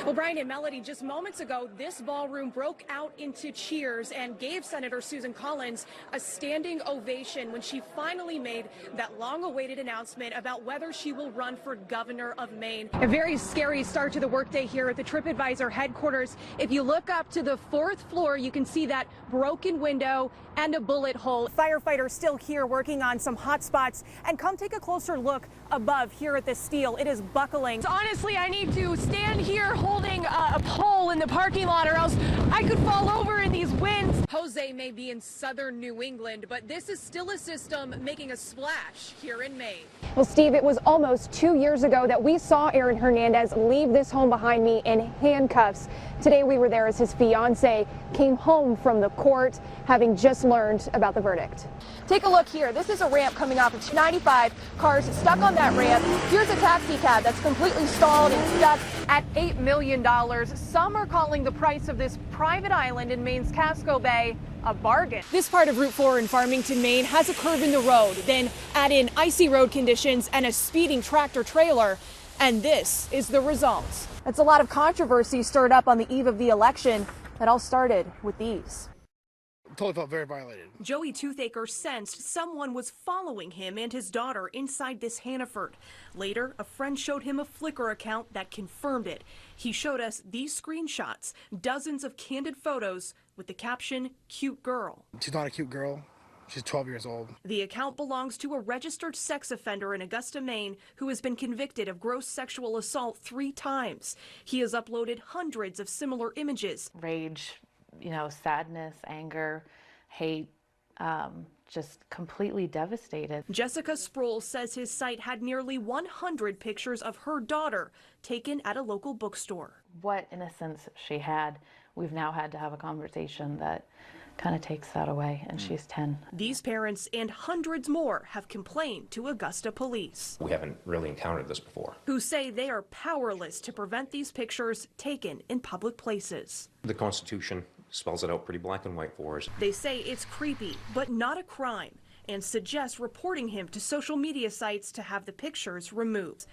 Well, Brian and Melody, just moments ago, this ballroom broke out into cheers and gave Senator Susan Collins a standing ovation when she finally made that long-awaited announcement about whether she will run for governor of Maine. A very scary start to the workday here at the TripAdvisor headquarters. If you look up to the 4th floor, you can see that broken window and a bullet hole. Firefighters still here working on some hot spots. And come take a closer look above here at the steel. It is buckling. So honestly, I need to stand here holding a pole in the parking lot or else I could fall over in these winds. Jose may be in southern New England, but this is still a system making a splash here in Maine. Well, Steve, it was almost 2 years ago that we saw Aaron Hernandez leave this home behind me in handcuffs. Today we were there as his fiance came home from the court, having just learned about the verdict. Take a look here. This is a ramp coming off of 95. Cars stuck on that ramp. Here's a taxi cab that's completely stalled and stuck at $8 million. Some are calling the price of this private island in Maine's Casco Bay a bargain. This part of Route 4 in Farmington, Maine has a curve in the road. Then add in icy road conditions and a speeding tractor trailer. And this is the result. That's a lot of controversy stirred up on the eve of the election. It all started with these. Totally felt very violated. Joey Toothaker sensed someone was following him and his daughter inside this Hannaford. Later, a friend showed him a Flickr account that confirmed it. He showed us these screenshots, dozens of candid photos with the caption, "Cute girl." She's not a cute girl. She's 12 years old. The account belongs to a registered sex offender in Augusta, Maine, who has been convicted of gross sexual assault 3 times. He has uploaded hundreds of similar images. Rage, sadness, anger, hate, just completely devastated. Jessica Sproul says his site had nearly 100 pictures of her daughter taken at a local bookstore. What innocence she had. We've now had to have a conversation that kind of takes that away, and she's 10. These parents and hundreds more have complained to Augusta police. We haven't really encountered this before. Who say they are powerless to prevent these pictures taken in public places. The Constitution spells it out pretty black and white for us. They say it's creepy, but not a crime, and suggest reporting him to social media sites to have the pictures removed.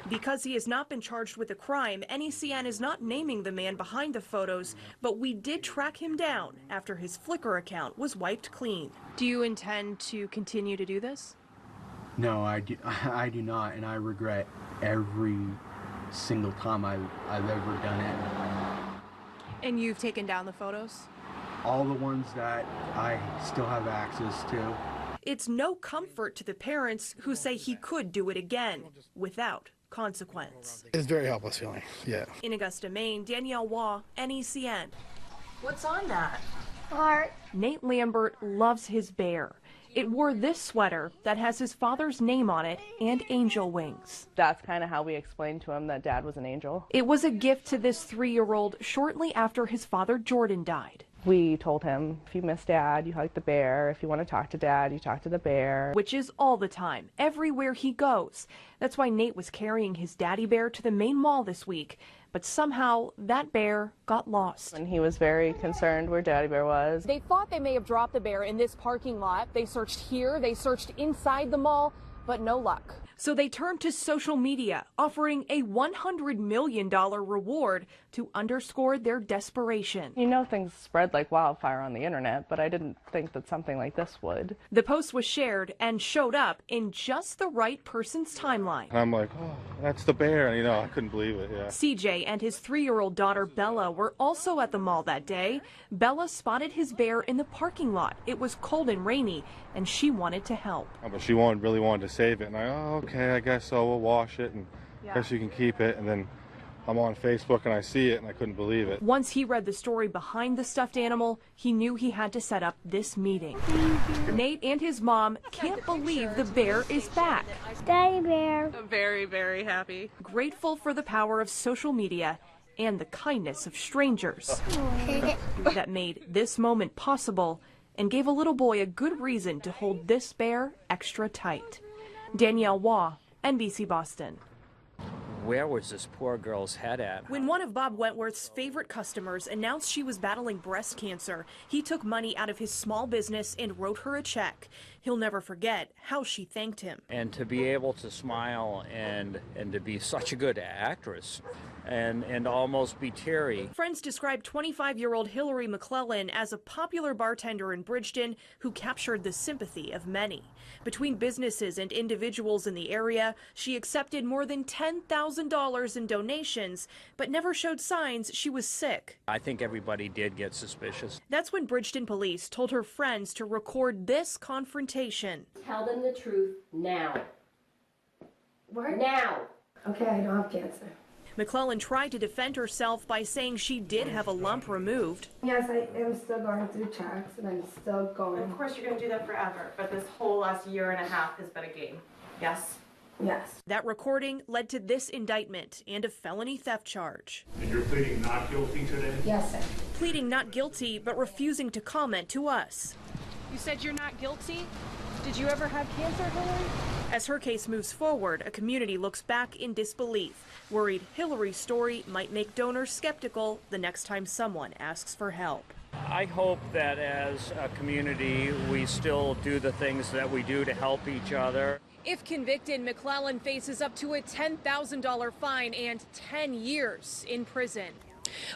Because he has not been charged with a crime, NECN is not naming the man behind the photos, but we did track him down after his Flickr account was wiped clean. Do you intend to continue to do this? No, I do not, and I regret every single time I've ever done it. And you've taken down the photos? All the ones that I still have access to. It's no comfort to the parents who say he could do it again without consequence. It's a very helpless feeling, yeah. In Augusta, Maine, Danielle Waugh, NECN. What's on that? Heart. Nate Lambert loves his bear. It wore this sweater that has his father's name on it and angel wings. That's kind of how we explained to him that Dad was an angel. It was a gift to this 3-year-old shortly after his father Jordan died. We told him, if you miss Dad, you hug the bear. If you want to talk to Dad, you talk to the bear. Which is all the time, everywhere he goes. That's why Nate was carrying his daddy bear to the Maine Mall this week. But somehow that bear got lost. And he was very concerned where Daddy Bear was. They thought they may have dropped the bear in this parking lot. They searched here, they searched inside the mall, but no luck. So they turned to social media, offering a $100 million reward to underscore their desperation. You know, things spread like wildfire on the internet, but I didn't think that something like this would. The post was shared and showed up in just the right person's timeline. I'm like, oh, that's the bear. I couldn't believe it, yeah. CJ and his 3-year-old daughter Bella were also at the mall that day. Bella spotted his bear in the parking lot. It was cold and rainy, and she wanted to help. Oh, but she really wanted to save it, and okay, I guess so. We'll wash it, and I guess you can keep it. And then I'm on Facebook, and I see it, and I couldn't believe it. Once he read the story behind the stuffed animal, he knew he had to set up this meeting. Nate and his mom can't believe the bear is back. Daddy Bear. I'm very, very happy. Grateful for the power of social media and the kindness of strangers that made this moment possible and gave a little boy a good reason to hold this bear extra tight. Danielle Waugh, NBC Boston. Where was this poor girl's head at? When one of Bob Wentworth's favorite customers announced she was battling breast cancer, he took money out of his small business and wrote her a check. He'll never forget how she thanked him. And to be able to smile and to be such a good actress and almost be teary. Friends describe 25-year-old Hillary McClellan as a popular bartender in Bridgeton who captured the sympathy of many. Between businesses and individuals in the area, she accepted more than $10,000 in donations, but never showed signs she was sick. I think everybody did get suspicious. That's when Bridgeton police told her friends to record this confrontation. Tell them the truth now. What? Now. Okay, I don't have cancer. McClellan tried to defend herself by saying she did have a lump removed. Yes, I am still going through checks and I'm still going. Of course you're going to do that forever, but this whole last year and a half has been a game. Yes? Yes. That recording led to this indictment and a felony theft charge. And you're pleading not guilty today? Yes, sir. Pleading not guilty, but refusing to comment to us. You said you're not guilty? Did you ever have cancer, Hillary? As her case moves forward, a community looks back in disbelief, worried Hillary's story might make donors skeptical the next time someone asks for help. I hope that as a community, we still do the things that we do to help each other. If convicted, McClellan faces up to a $10,000 fine and 10 years in prison.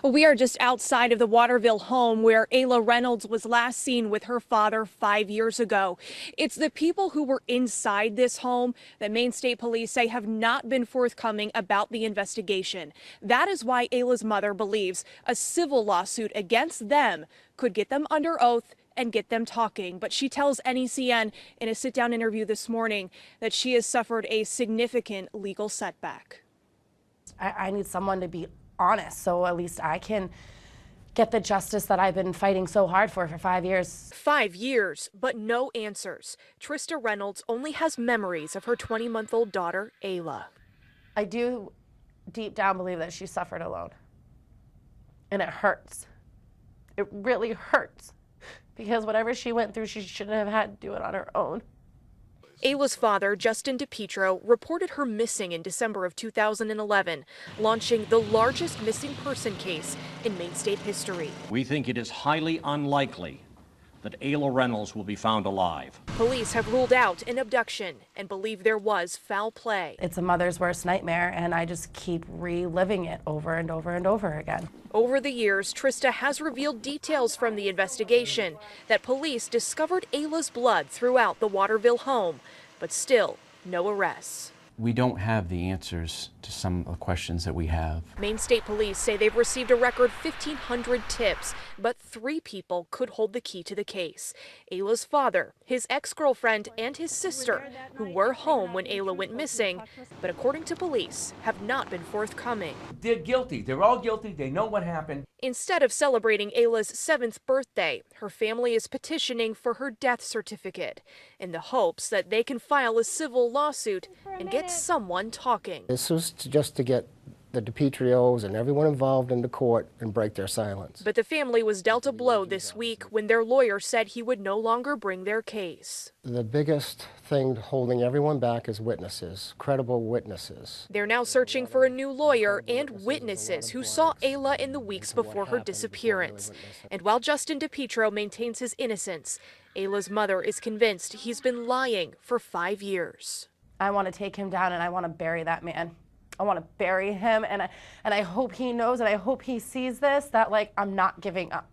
We are just outside of the Waterville home where Ayla Reynolds was last seen with her father 5 years ago. It's the people who were inside this home that Maine State Police say have not been forthcoming about the investigation. That is why Ayla's mother believes a civil lawsuit against them could get them under oath and get them talking. But she tells NECN in a sit-down interview this morning that she has suffered a significant legal setback. I need someone to be honest, so at least I can get the justice that I've been fighting so hard for 5 years. 5 years, but no answers. Trista Reynolds only has memories of her 20-month-old daughter, Ayla. I do deep down believe that she suffered alone. And it hurts. It really hurts. Because whatever she went through, she shouldn't have had to do it on her own. Ayla's father, Justin DiPietro, reported her missing in December of 2011, launching the largest missing person case in Maine State history. We think it is highly unlikely that Ayla Reynolds will be found alive. Police have ruled out an abduction and believe there was foul play. It's a mother's worst nightmare, and I just keep reliving it over and over and over again. Over the years, Trista has revealed details from the investigation that police discovered Ayla's blood throughout the Waterville home, but still no arrests. We don't have the answers to some of the questions that we have. Maine State Police say they've received a record 1,500 tips, but 3 people could hold the key to the case. Ayla's father, his ex-girlfriend, and his sister, who were home when Ayla went missing, but according to police, have not been forthcoming. They're guilty. They're all guilty. They know what happened. Instead of celebrating Ayla's 7th birthday, her family is petitioning for her death certificate in the hopes that they can file a civil lawsuit and get someone talking. This was just to get the DiPietrios and everyone involved into court and break their silence. But the family was dealt a blow this week when their lawyer said he would no longer bring their case. The biggest thing holding everyone back is witnesses, credible witnesses. They're now searching for a new lawyer and witnesses who saw Ayla in the weeks before her disappearance. And while Justin DiPietro maintains his innocence, Ayla's mother is convinced he's been lying for 5 years. I want to take him down and I want to bury that man. I want to bury him, and I hope he knows and I hope he sees this, that like I'm not giving up.